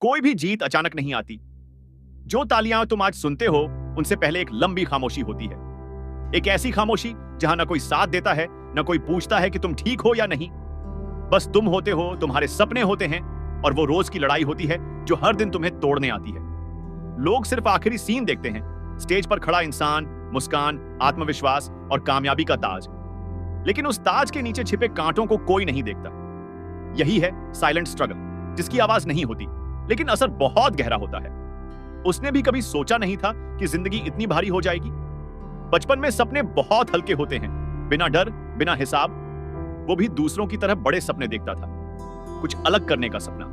कोई भी जीत अचानक नहीं आती। जो तालियां तुम आज सुनते हो उनसे पहले एक लंबी खामोशी होती है। एक ऐसी खामोशी जहां ना कोई साथ देता है, ना कोई पूछता है कि तुम ठीक हो या नहीं। बस तुम होते हो, तुम्हारे सपने होते हैं और वो रोज की लड़ाई होती है जो हर दिन तुम्हें तोड़ने आती है। लोग सिर्फ आखिरी सीन देखते हैं, स्टेज पर खड़ा इंसान, मुस्कान, आत्मविश्वास और कामयाबी का ताज। लेकिन उस ताज के नीचे छिपे कांटों को कोई नहीं देखता। यही है साइलेंट स्ट्रगल, जिसकी आवाज नहीं होती लेकिन असर बहुत गहरा होता है। उसने भी कभी सोचा नहीं था कि जिंदगी इतनी भारी हो जाएगी। बचपन में सपने बहुत हल्के होते हैं, बिना डर, बिना हिसाब। वो भी दूसरों की तरह बड़े सपने देखता था। कुछ अलग करने का सपना,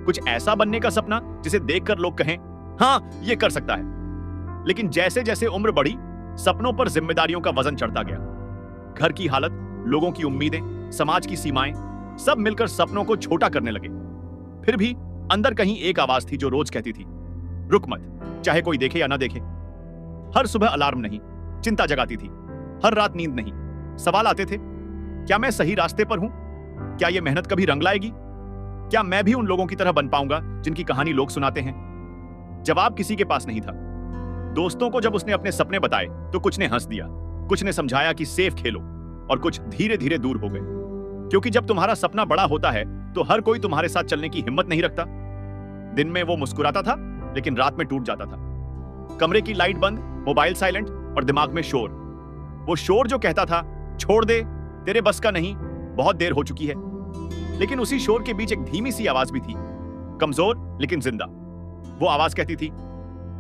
कुछ ऐसा बनने का सपना जिसे देखकर लोग कहें, हाँ ये कर सकता है। लेकिन जैसे जैसे उम्र बढ़ी, सपनों पर जिम्मेदारियों का वजन चढ़ता गया। घर की हालत, लोगों की उम्मीदें, समाज की सीमाएं, सब मिलकर सपनों को छोटा करने लगे। फिर भी अंदर कहीं एक आवाज थी जो रोज कहती थी, रुक मत, चाहे कोई देखे या ना देखे। हर सुबह अलार्म नहीं, चिंता जगाती थी। हर रात नींद नहीं, सवाल आते थे, क्या मैं सही रास्ते पर हूं? क्या यह मेहनत कभी रंग लाएगी? क्या मैं भी उन लोगों की तरह बन पाऊंगा जिनकी कहानी लोग सुनाते हैं? जवाब किसी के पास नहीं था। दोस्तों को जब उसने अपने सपने बताए तो कुछ ने हंस दिया, कुछ ने समझाया कि सेफ खेलो, और कुछ धीरे धीरे दूर हो गए। क्योंकि जब तुम्हारा सपना बड़ा होता है तो हर कोई तुम्हारे साथ चलने की हिम्मत नहीं रखता। दिन में वो मुस्कुराता था लेकिन रात में टूट जाता था। कमरे की लाइट बंद, मोबाइल साइलेंट और दिमाग में शोर। वो शोर जो कहता था, छोड़ दे, तेरे बस का नहीं, बहुत देर हो चुकी है। लेकिन उसी शोर के बीच एक धीमी सी आवाज भी थी, कमजोर लेकिन जिंदा। वो आवाज कहती थी,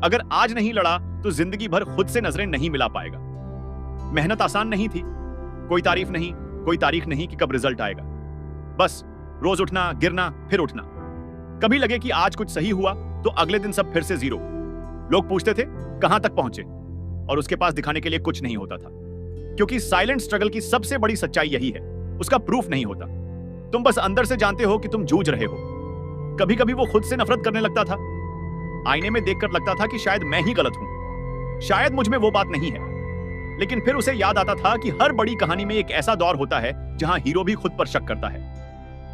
अगर आज नहीं लड़ा तो जिंदगी भर खुद से नजरें नहीं मिला पाएगा। मेहनत आसान नहीं थी, कोई तारीफ नहीं, कोई तारीख नहीं कि कब रिजल्ट आएगा। बस रोज उठना, गिरना, फिर उठना। कभी लगे कि आज कुछ सही हुआ तो अगले दिन सब फिर से जीरो। लोग पूछते थे कहां तक पहुंचे, और उसके पास दिखाने के लिए कुछ नहीं होता था। क्योंकि साइलेंट स्ट्रगल की सबसे बड़ी सच्चाई यही है, उसका प्रूफ नहीं होता। तुम बस अंदर से जानते हो कि तुम जूझ रहे हो। कभी कभी वो खुद से नफरत करने लगता था। आईने में देखकर लगता था कि शायद मैं ही गलत हूं, शायद मुझ में वो बात नहीं है। लेकिन फिर उसे याद आता था कि हर बड़ी कहानी में एक ऐसा दौर होता है जहां हीरो भी खुद पर शक करता है।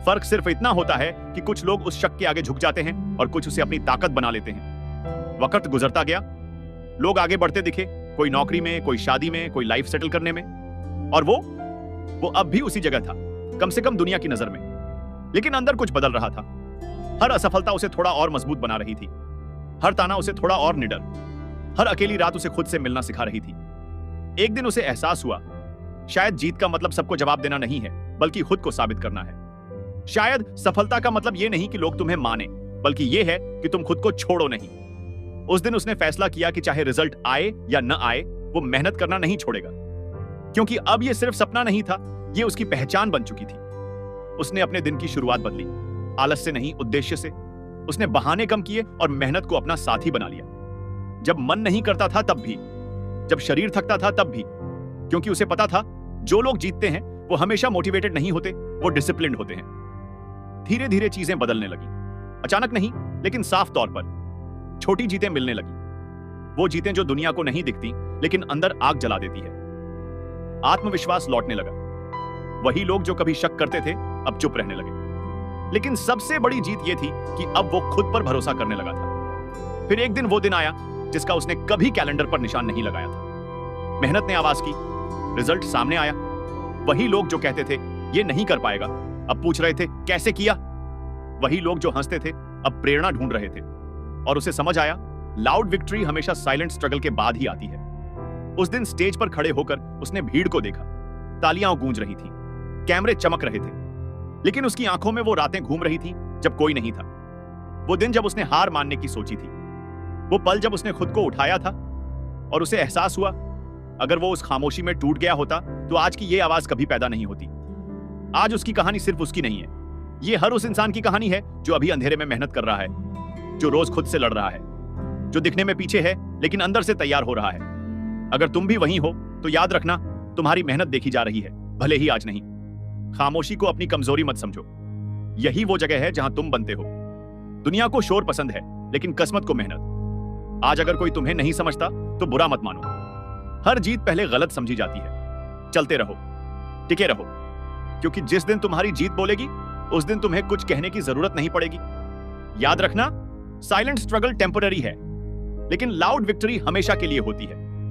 फर्क सिर्फ इतना होता है कि कुछ लोग उस शक के आगे झुक जाते हैं और कुछ उसे अपनी ताकत बना लेते हैं। वक्त गुजरता गया, लोग आगे बढ़ते दिखे, कोई नौकरी में, कोई शादी में, कोई लाइफ सेटल करने में, और वो अब भी उसी जगह था, कम से कम दुनिया की नजर में। लेकिन अंदर कुछ बदल रहा था। हर असफलता उसे थोड़ा और मजबूत बना रही थी, हर ताना उसे थोड़ा और निडर, हर अकेली रात उसे खुद से मिलना सिखा रही थी। एक दिन उसे एहसास हुआ, शायद जीत का मतलब सबको जवाब देना नहीं है, बल्कि खुद को साबित करना है। शायद सफलता का मतलब यह नहीं कि लोग तुम्हें माने, बल्कि यह है कि तुम खुद को छोड़ो नहीं। उस दिन उसने फैसला किया कि चाहे रिजल्ट आए या न आए, वो मेहनत करना नहीं छोड़ेगा। क्योंकि अब यह सिर्फ सपना नहीं था, यह उसकी पहचान बन चुकी थी। उसने अपने दिन की शुरुआत बदली, आलस से नहीं, उद्देश्य से। उसने बहाने कम किए और मेहनत को अपना साथी बना लिया। जब मन नहीं करता था तब भी, जब शरीर थकता था तब भी। क्योंकि उसे पता था, जो लोग जीतते हैं वो हमेशा मोटिवेटेड नहीं होते, वो डिसिप्लिन्ड होते हैं। धीरे धीरे चीजें बदलने लगी, अचानक नहीं लेकिन साफ तौर पर। छोटी जीतें मिलने लगी, वो जीतें जो दुनिया को नहीं दिखती लेकिन अंदर आग जला देती है। आत्मविश्वास लौटने लगा। वही लोग जो कभी शक करते थे अब चुप रहने लगे। लेकिन सबसे बड़ी जीत यह थी कि अब वो खुद पर भरोसा करने लगा था। फिर एक दिन वो दिन आया जिसका उसने कभी कैलेंडर पर निशान नहीं लगाया था। मेहनत ने आवाज की, रिजल्ट सामने आया। वही लोग जो कहते थे ये नहीं कर पाएगा, अब पूछ रहे थे कैसे किया। वही लोग जो हंसते थे अब प्रेरणा ढूंढ रहे थे। और उसे समझ आया, लाउड विक्ट्री हमेशा साइलेंट स्ट्रगल के बाद ही आती है। उस दिन स्टेज पर खड़े होकर उसने भीड़ को देखा। तालियां गूंज रही थी, कैमरे चमक रहे थे, लेकिन उसकी आंखों में वो रातें घूम रही थी जब कोई नहीं था। वो दिन जब उसने हार मानने की सोची थी, वो पल जब उसने खुद को उठाया था और उसे एहसास हुआ, अगर वो उस खामोशी में टूट गया होता तो आज की ये आवाज कभी पैदा नहीं होती। आज उसकी कहानी सिर्फ उसकी नहीं है, ये हर उस इंसान की कहानी है जो अभी अंधेरे में मेहनत कर रहा है, जो रोज खुद से लड़ रहा है, जो दिखने में पीछे है लेकिन अंदर से तैयार हो रहा है। अगर तुम भी वहीं हो तो याद रखना, तुम्हारी मेहनत देखी जा रही है, भले ही आज नहीं। खामोशी को अपनी कमजोरी मत समझो, यही वो जगह है जहां तुम बनते हो। दुनिया को शोर पसंद है लेकिन किस्मत को मेहनत। आज अगर कोई तुम्हें नहीं समझता तो बुरा मत मानो, हर जीत पहले गलत समझी जाती है। चलते रहो, टिके रहो, क्योंकि जिस दिन तुम्हारी जीत बोलेगी उस दिन तुम्हें कुछ कहने की जरूरत नहीं पड़ेगी। याद रखना, साइलेंट स्ट्रगल टेम्पररी है, लेकिन लाउड विक्ट्री हमेशा के लिए होती है।